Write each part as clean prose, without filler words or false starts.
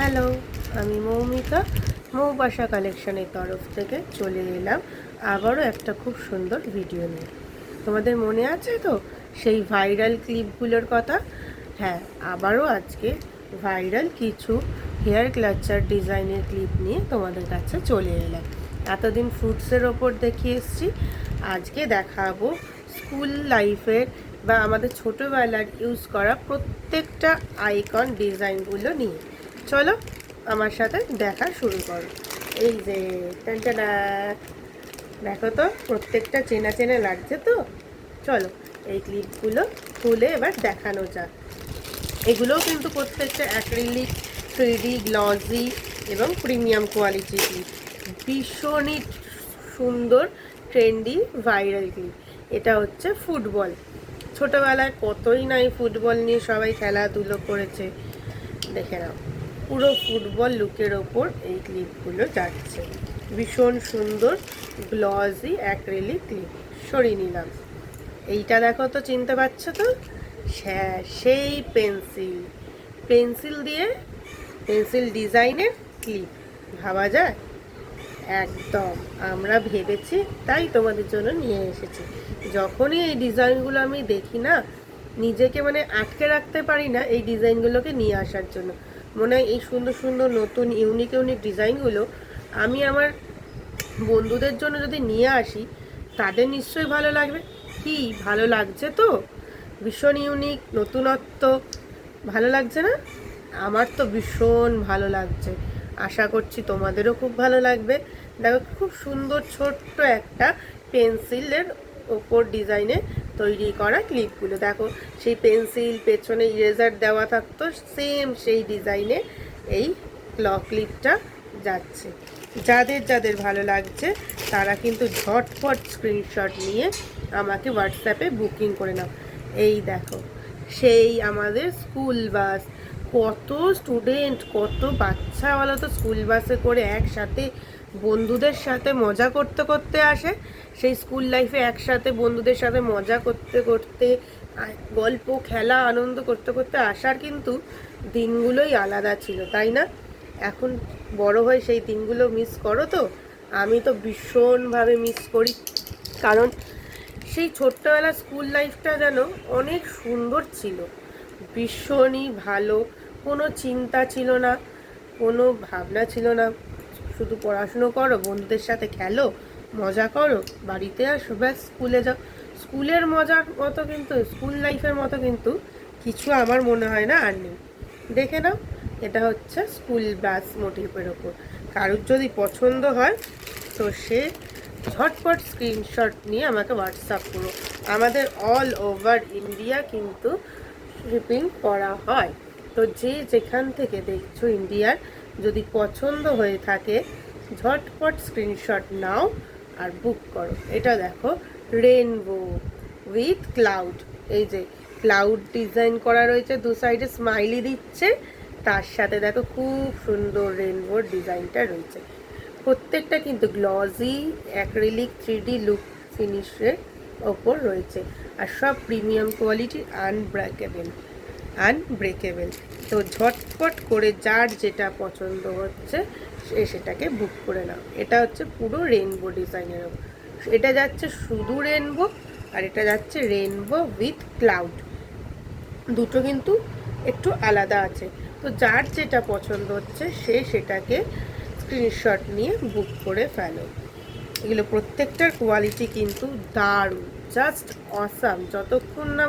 Hello, আমি মৌমিতা মৌবাসা কালেকশনের তরফ থেকে চলে এলাম আবারও একটা খুব সুন্দর ভিডিও নিয়ে। তোমাদের মনে আছে তো সেই ভাইরাল ক্লিপগুলোর কথা? হ্যাঁ, আবারও আজকে ভাইরাল কিছু হেয়ার ক্লাচার ডিজাইনের ক্লিপ নিয়ে তোমাদের কাছে চলে এলাম। এতদিন ফ্রুটসের ওপর দেখিয়ে এসেছি, আজকে দেখাবো স্কুল লাইফের বা আমাদের ছোটোবেলার ইউজ করা প্রত্যেকটা আইকন ডিজাইনগুলো নিয়ে। চলো আমার সাথে দেখা শুরু করো। এই যে টানটানা, দেখো তো প্রত্যেকটা চেনা চেনা লাগছে তো। চলো এই ক্লিপগুলো খুলে এবার দেখানো যাক। এগুলোও কিন্তু প্রত্যেকটা অ্যাক্রিলিক, 3D, গ্লসি এবং প্রিমিয়াম কোয়ালিটি ক্লিপ। ভীষণই সুন্দর, ট্রেন্ডি, ভাইরাল ক্লিপ। এটা হচ্ছে ফুটবল। ছোটোবেলায় কতই না এই ফুটবল নিয়ে সবাই খেলাধুলো করেছে। দেখে নাও, পুরো ফুটবল লুকের ওপর এই ক্লিপগুলো যাচ্ছে। ভীষণ সুন্দর গ্লসি অ্যাক্রিলিক ক্লিপ। সরিয়ে নিলাম। এইটা দেখো তো, চিনতে পারছো তো? হ্যাঁ, সেই পেন্সিল দিয়ে পেন্সিল ডিজাইনের ক্লিপ। ভাবা যায়? একদম আমরা ভেবেছি, তাই তোমাদের জন্য নিয়ে এসেছি। যখনই এই ডিজাইনগুলো আমি দেখি না, নিজেকে আটকে রাখতে পারি না এই ডিজাইনগুলোকে নিয়ে আসার জন্য। মনে হয় এই সুন্দর সুন্দর নতুন ইউনিক ইউনিক ডিজাইনগুলো আমি আমার বন্ধুদের জন্য যদি নিয়ে আসি, তাদের নিশ্চয়ই ভালো লাগবে। কি ভালো লাগছে তো? ভীষণ ইউনিক, নতুনত্ব। ভালো লাগছে না? আমার তো ভীষণ ভালো লাগছে। আশা করছি তোমাদেরও খুব ভালো লাগবে। দেখো, খুব সুন্দর ছোট্ট একটা পেন্সিলের ওপর ডিজাইনে তৈরি করা ক্লিপগুলো। দেখো, সেই পেন্সিল পেছনে ইরেজার দেওয়া থাকতো, সেম সেই ডিজাইনে এই ক্লিপটা যাচ্ছে। যাদের যাদের ভালো লাগছে তারা কিন্তু ঝটপট স্ক্রিনশট নিয়ে আমাকে হোয়াটসঅ্যাপে বুকিং করে নাও। এই দেখো, সেই আমাদের স্কুল বাস। কত স্টুডেন্ট, কত বাচ্চা বলো তো, স্কুল বাসে করে একসাথে বন্ধুদের সাথে মজা করতে করতে আসে। সেই স্কুল লাইফে একসাথে বন্ধুদের সাথে মজা করতে করতে, গল্প, খেলা, আনন্দ করতে করতে আসার কিন্তু দিনগুলোই আলাদা ছিল, তাই না? এখন বড় হয়ে সেই দিনগুলো মিস করো তো? আমি তো ভীষণভাবে মিস করি। কারণ সেই ছোট্টবেলার স্কুল লাইফটা যেন অনেক সুন্দর ছিল, ভীষণই ভালো। কোনো চিন্তা ছিল না, কোনো ভাবনা ছিল না। শুধু পড়াশুনো করো, বন্ধুদের সাথে খেলো, মজা করো, বাড়িতে আসো, ব্যাস স্কুলে যাও। স্কুলের মজার মতো কিন্তু, স্কুল লাইফের মতো কিন্তু কিছু আমার মনে হয় না আর নেই। দেখে নাও, এটা হচ্ছে স্কুল বাস মোটিভের ওপর। কারোর যদি পছন্দ হয় তো সে ঝটপট স্ক্রিনশট নিয়ে আমাকে হোয়াটসঅ্যাপ করো। আমাদের অল ওভার ইন্ডিয়া কিন্তু শিপিং করা হয়। তো যে যেখান থেকে দেখছো ইন্ডিয়ার, যদি পছন্দ হয়ে থাকে ঝটপট স্ক্রিনশট নাও আর বুক করো। এটা দেখো, রেনবো উইথ ক্লাউড। এই যে ক্লাউড ডিজাইন করা রয়েছে, দু সাইডে স্মাইলি দিচ্ছে, তার সাথে দেখো খুব সুন্দর রেনবোর ডিজাইনটা রয়েছে। প্রত্যেকটা কিন্তু গ্লসি অ্যাক্রিলিক 3D লুক ফিনিশের ওপর রয়েছে, আর সব প্রিমিয়াম কোয়ালিটি, আনব্রেকেবল। তো ঝটপট করে যার যেটা পছন্দ হচ্ছে সে সেটাকে বুক করে নাও। এটা হচ্ছে পুরো রেনবো ডিজাইনের ওপর। এটা যাচ্ছে শুধু রেনবো, আর এটা যাচ্ছে রেনবো উইথ ক্লাউড। দুটো কিন্তু একটু আলাদা আছে। তো যার যেটা পছন্দ হচ্ছে সে সেটাকে স্ক্রিনশট নিয়ে বুক করে ফেলো। এগুলো প্রত্যেকটার কোয়ালিটি কিন্তু দারুণ, জাস্ট অসাম। যতক্ষণ না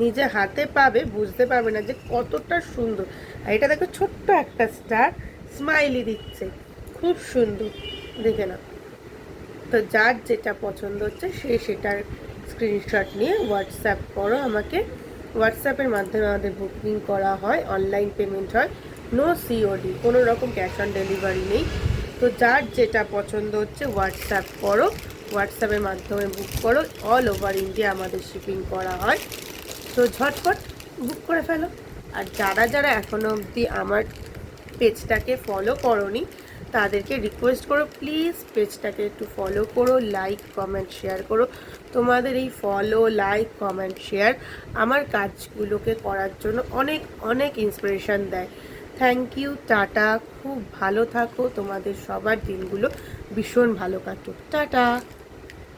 নিজে হাতে পাবে বুঝতে পারবে না যে কতটা সুন্দর। আর এটা দেখো, ছোট্ট একটা স্টার স্মাইলি দিচ্ছে, খুব সুন্দর। দেখে না? তো যার যেটা পছন্দ হচ্ছে সে সেটার স্ক্রিনশট নিয়ে হোয়াটসঅ্যাপ করো আমাকে। হোয়াটসঅ্যাপের মাধ্যমে আমাদের বুকিং করা হয়, অনলাইন পেমেন্ট হয়, নো সিওডি, কোনো রকম ক্যাশ অন ডেলিভারি নেই। তো যার যেটা পছন্দ হচ্ছে হোয়াটসঅ্যাপ করো, হোয়াটসঅ্যাপের মাধ্যমে বুক করো। অল ওভার ইন্ডিয়া আমাদের শিপিং করা হয়। তো ঝটপট বুক করে ফেলো। আর যারা যারা এখনও অবধি আমার পেজটাকে ফলো করোনি তাদেরকে রিকোয়েস্ট করো, প্লিজ পেজটাকে একটু ফলো করো, লাইক কমেন্ট শেয়ার করো। তোমাদের এই ফলো, লাইক, কমেন্ট, শেয়ার আমার কাজগুলোকে করার জন্য অনেক অনেক ইন্সপিরেশান দেয়। Thank you, tata. খুব ভালো থাকো, তোমাদের সবার দিনগুলো ভীষণ ভালো কাটুক। টাটা।